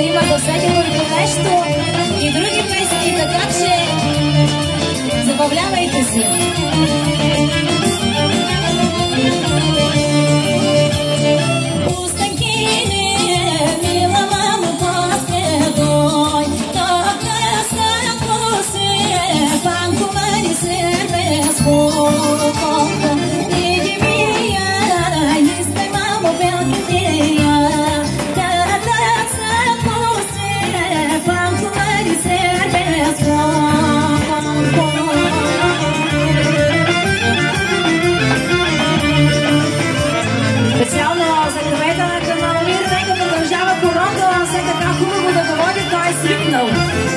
ще има за всеки по нещо и други песни, така че забавлявайте се.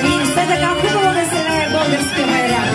И все така хубаво да се лее българския майряк.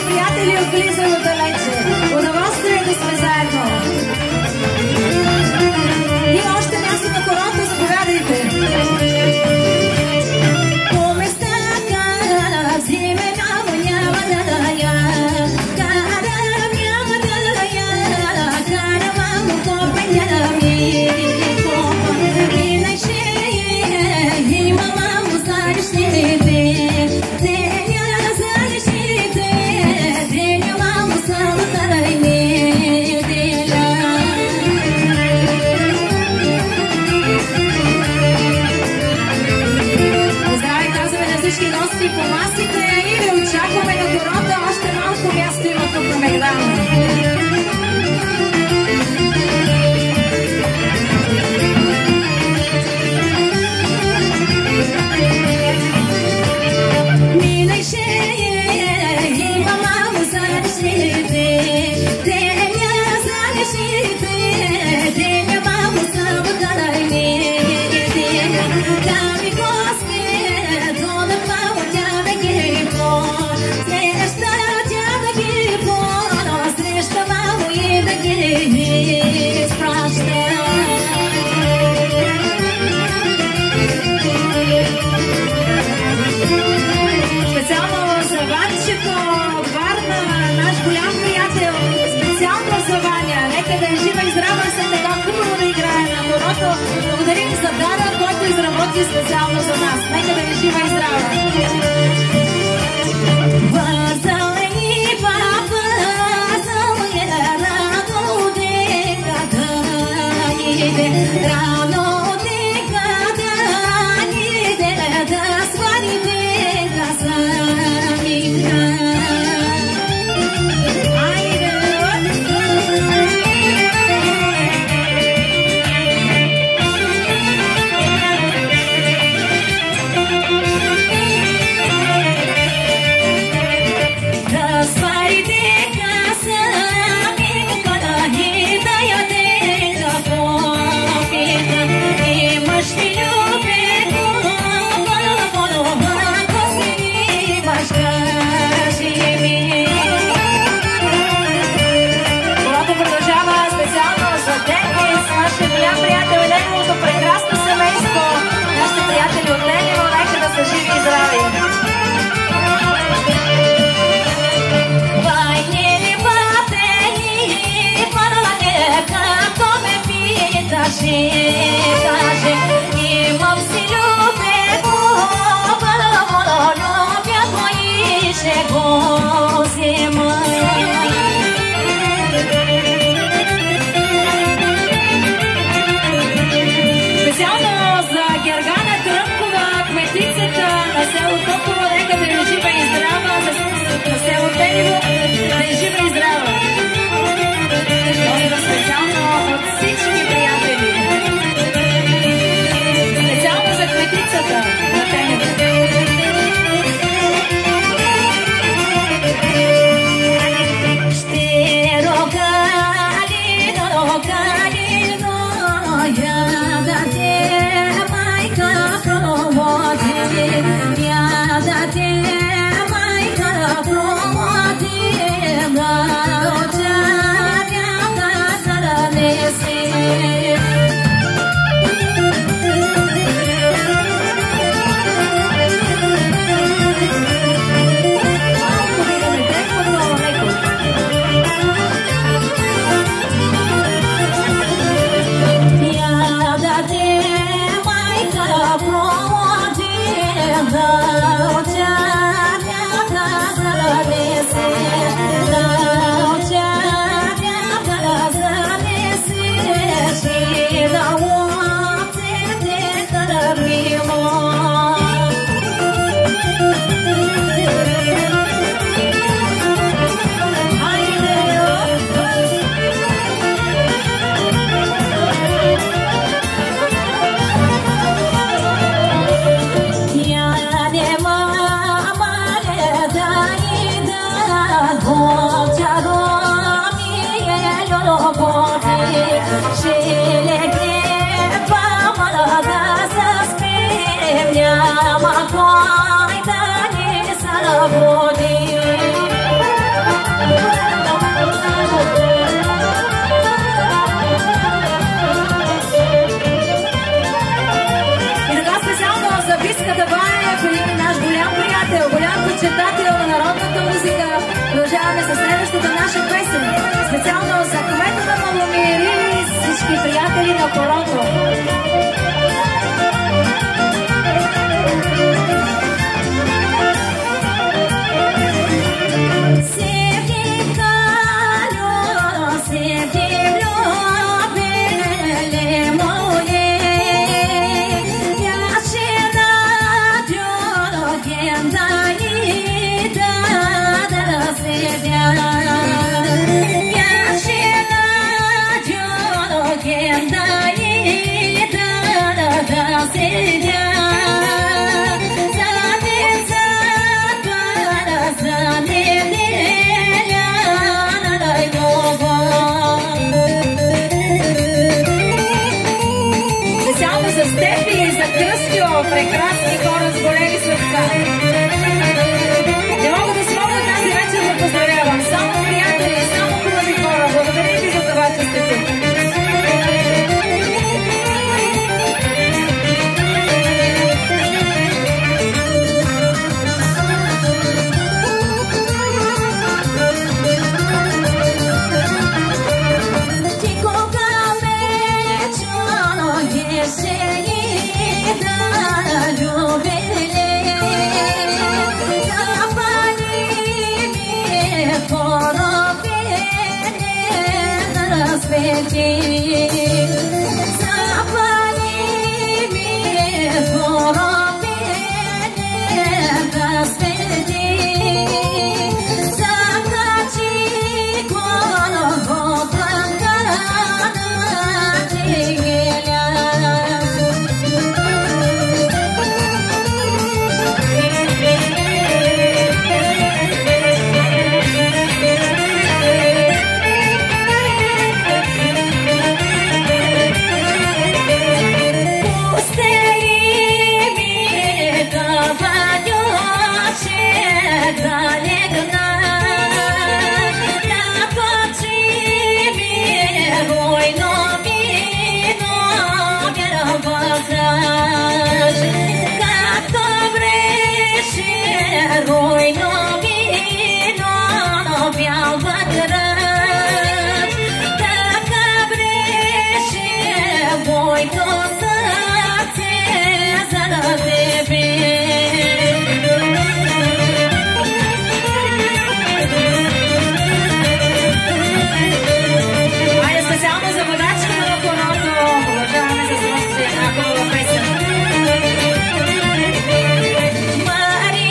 Приятели от близо и отдалече. Удоволствие да сме заедно. Има още място на хорото, заповядайте. По местата взиме мамо няма да я. Карам няма да я. Карам мамо копеня ми. Иначе има мамо заречните. Гости по масите и ви очакваме на хората. Още малко място има тук на Мегдана. Благодарим за Дара, който изработи специално за нас. Нека да ви жива и здрава! Специално от всички приятели. Почитател на народната музика, продължаваме със следващата наша песен. Специално за кмета на Маломир и всички приятели на хорото. Прекрасни хора с големи сърца. Не мога да смогна тази вечер да поздравявам. Само приятели, само хубави хора. Благодаря ви за това, че сте тук. Maria,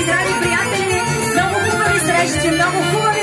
драги приятели, много хубави срещи, много хубави